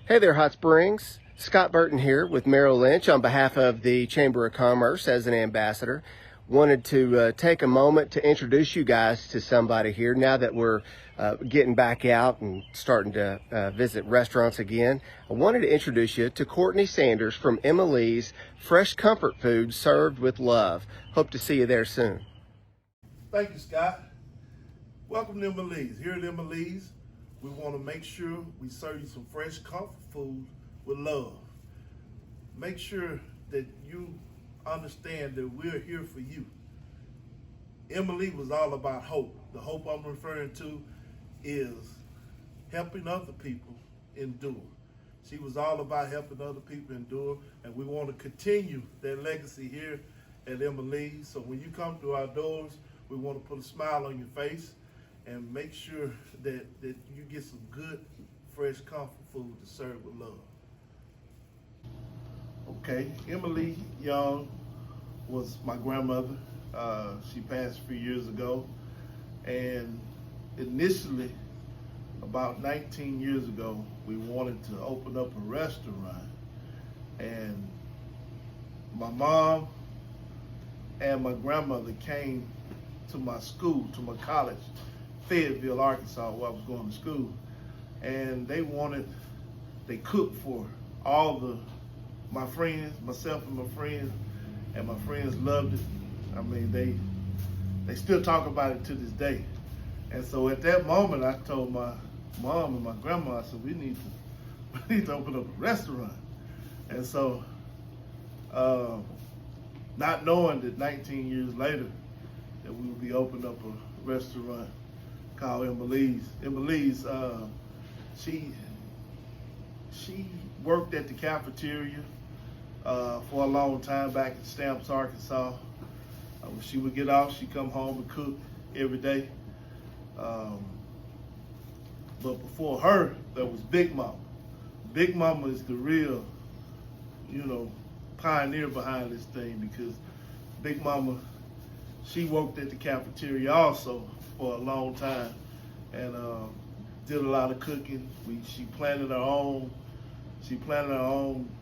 Hey there, Hot Springs. Scott Burton here with Merrill Lynch on behalf of the Chamber of Commerce as an ambassador. Wanted to take a moment to introduce you guys to somebody here now that we're getting back out and starting to visit restaurants again. I wanted to introduce you to Courtney Sanders from Emily's Fresh Comfort Food Served with Love. Hope to see you there soon. Thank you, Scott. Welcome to Emily's. Here at Emily's, we want to make sure we serve you some fresh comfort food with love. Make sure that you understand that we're here for you. Emily was all about hope. The hope I'm referring to is helping other people endure. She was all about helping other people endure, and we want to continue that legacy here at Emily's. So when you come through our doors, we want to put a smile on your face and make sure that you get some good, fresh, comfort food to serve with love. Okay, Emily Young was my grandmother. She passed a few years ago. And initially, about 19 years ago, we wanted to open up a restaurant. And my mom and my grandmother came to my school, to my college, Fayetteville, Arkansas, where I was going to school. And they cooked for all my friends, myself and my friends loved it. I mean, they still talk about it to this day. And so at that moment, I told my mom and my grandma, I said, we need to open up a restaurant. And so, not knowing that 19 years later, that we would be opening up a restaurant called Emily's. Emily's, she worked at the cafeteria for a long time back in Stamps, Arkansas. When she would get off, she'd come home and cook every day. But before her, there was Big Mama. Big Mama is the real, pioneer behind this thing, because Big Mama, she worked at the cafeteria also for a long time and did a lot of cooking. She planted her own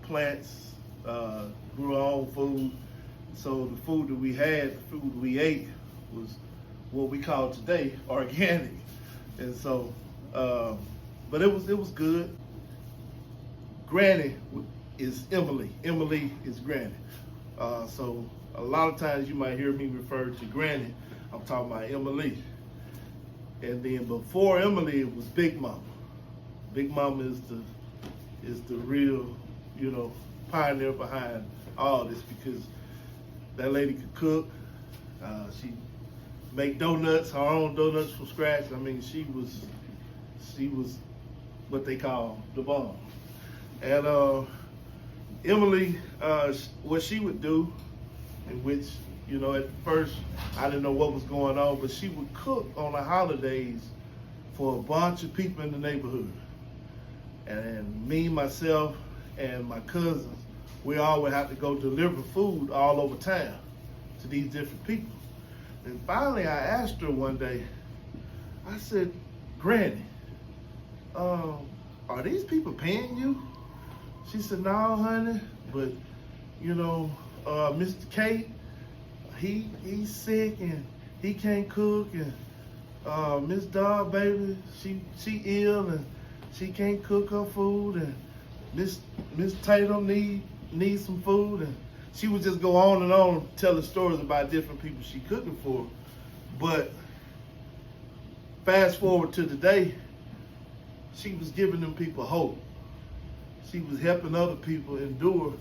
plants, grew her own food. So the food that we had, the food we ate, was what we call today organic. And so, but it was good. Granny is Emily. Emily is Granny. So a lot of times you might hear me refer to Granny. I'm talking about Emily. And then before Emily, it was Big Mama. Big Mama is the real, pioneer behind all this, because that lady could cook. She make donuts, her own donuts from scratch. I mean, she was what they call the bomb. And Emily, what she would do, in which, at first I didn't know what was going on, but she would cook on the holidays for a bunch of people in the neighborhood. And me, myself, and my cousins, we all would have to go deliver food all over town to these different people. And finally I asked her one day, I said, Granny, are these people paying you? She said, no, honey, but Mr. K, he's sick and he can't cook, and Miss Dog, baby, she ill and she can't cook her food, and Miss Tatum needs some food. And she would just go on and on telling stories about different people she cooking for. But fast forward to today, she was giving them people hope. She was helping other people endure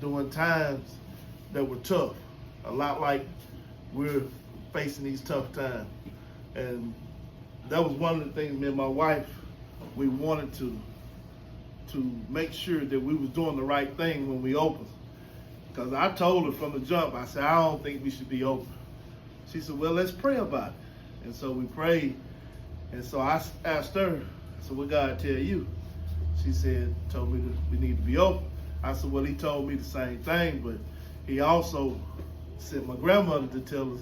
during times that were tough, a lot like we're facing these tough times. And that was one of the things me and my wife, we wanted to make sure that we was doing the right thing when we opened. Because I told her from the jump, I said, I don't think we should be open. She said, well, let's pray about it. And so we prayed. And so I asked her, I said, what God tell you? She told me that we need to be open. I said, well, he told me the same thing, but he also sent my grandmother to tell us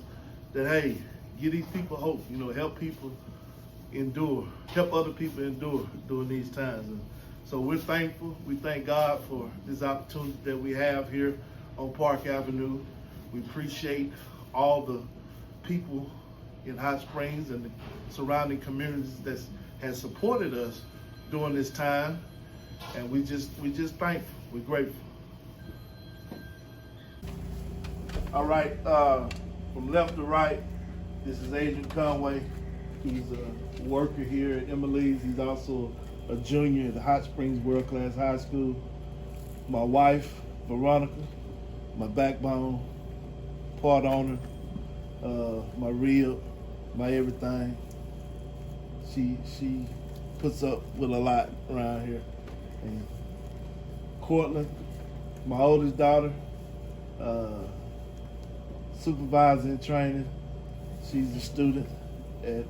that, hey, give these people hope, help people endure, help other people endure during these times. And So we're thankful. We thank God for this opportunity that we have here on Park Avenue. We appreciate all the people in Hot Springs and the surrounding communities that has supported us during this time, and we just thankful. We're grateful. All right, from left to right, this is Adrian Conway. He's a worker here at Emily's. He's also a junior at the Hot Springs World Class High School. My wife, Veronica, my backbone, part owner, my rib, my everything. She puts up with a lot around here. And Courtney, my oldest daughter, supervisor in training. She's a student at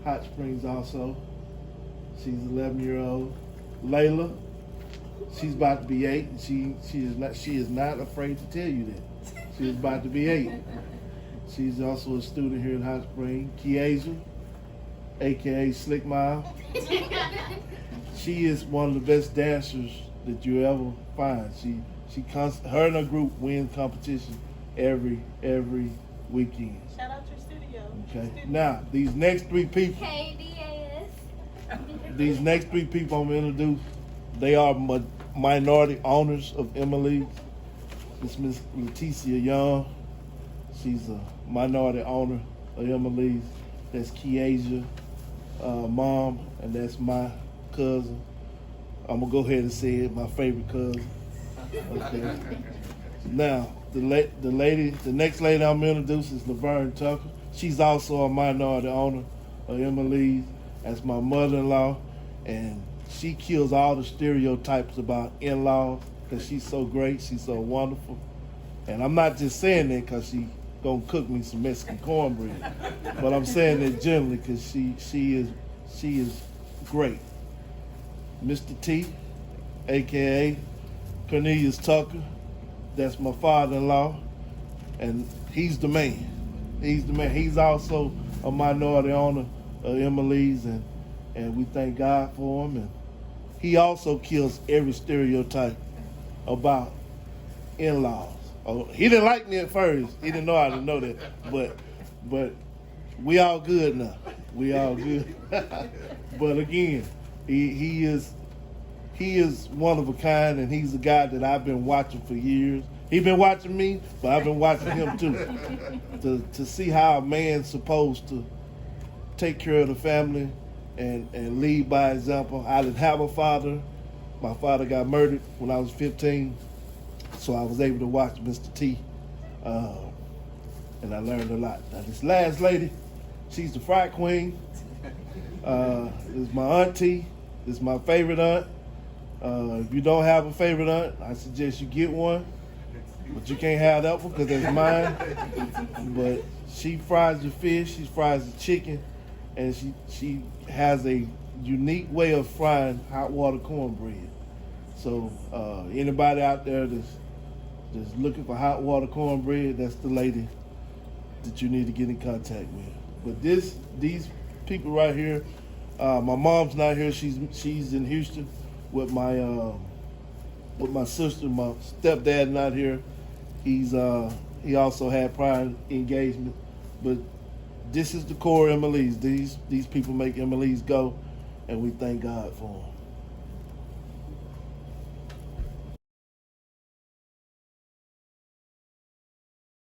Hot Springs also. She's 11-year-old. Layla, she's about to be 8, and she is not afraid to tell you that. She's about to be 8. She's also a student here in Hot Springs. Kiesha, aka Slick Mile. She is one of the best dancers that you ever find. Her and her group win competition every weekend. Shout out your studio. Okay. Now, these next 3 people. KDAS. These next 3 people I'm gonna introduce, they are minority owners of Emily's. It's Miss Leticia Young. She's a minority owner of Emily's. That's Kiesha, mom, and that's my cousin. I'm gonna go ahead and say it, my favorite cousin. Okay. Now, the next lady I'm gonna introduce is Laverne Tucker. She's also a minority owner of Emily's. That's my mother-in-law, and she kills all the stereotypes about in-laws because she's so great, she's so wonderful. And I'm not just saying that because she gonna cook me some Mexican cornbread, but I'm saying that generally because she is great. Mr. T, aka Cornelius Tucker, that's my father-in-law, and he's the man. He's the man. He's also a minority owner of Emily's, and we thank God for him. And he also kills every stereotype about in-laws. Oh, he didn't like me at first. He didn't know I didn't know that, but we all good now. We all good. But again, he is one of a kind, and he's a guy that I've been watching for years. He's been watching me, but I've been watching him too. To see how a man's supposed to take care of the family and lead by example. I didn't have a father. My father got murdered when I was 15, so I was able to watch Mr. T, and I learned a lot. Now this last lady, she's the fry queen. This is my auntie. This is my favorite aunt. If you don't have a favorite aunt, I suggest you get one. But you can't have that one because that's mine. But she fries the fish, she fries the chicken, and she has a unique way of frying hot water cornbread. So anybody out there that's looking for hot water cornbread, that's the lady that you need to get in contact with. But these people right here, my mom's not here. She's in Houston with my sister. My stepdad not here. He also had prior engagement. But this is the core Emily's. These people make Emily's go, and we thank God for them.